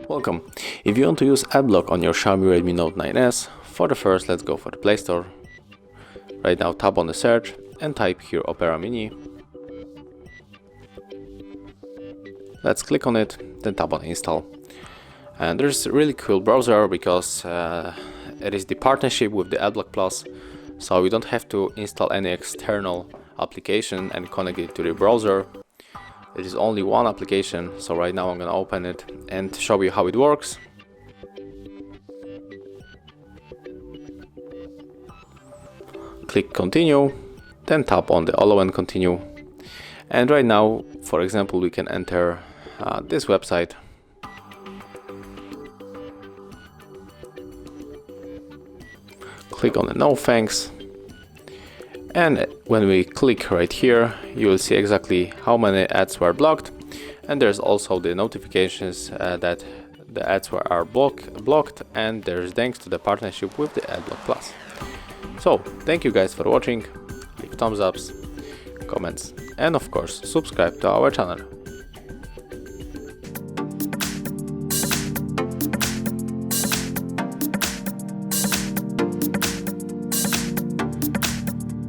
Welcome. If you want to use AdBlock on your Xiaomi Redmi Note 9s, for the first let's go for the Play Store. Right now tap on the search and type here Opera Mini. Let's click on it, then tap on install. And there's a really cool browser because it is the partnership with the AdBlock Plus, so we don't have to install any external application and connect it to the browser. It is only one application, so right now I'm gonna open it and show you how it works. Click continue, then tap on the allow and continue. And right now, for example, we can enter this website. Click on the no thanks. And when we click right here, you will see exactly how many ads were blocked, and there's also the notifications that the ads are blocked, and there's thanks to the partnership with the AdBlock Plus. So thank you guys for watching, leave thumbs ups, comments, and of course subscribe to our channel.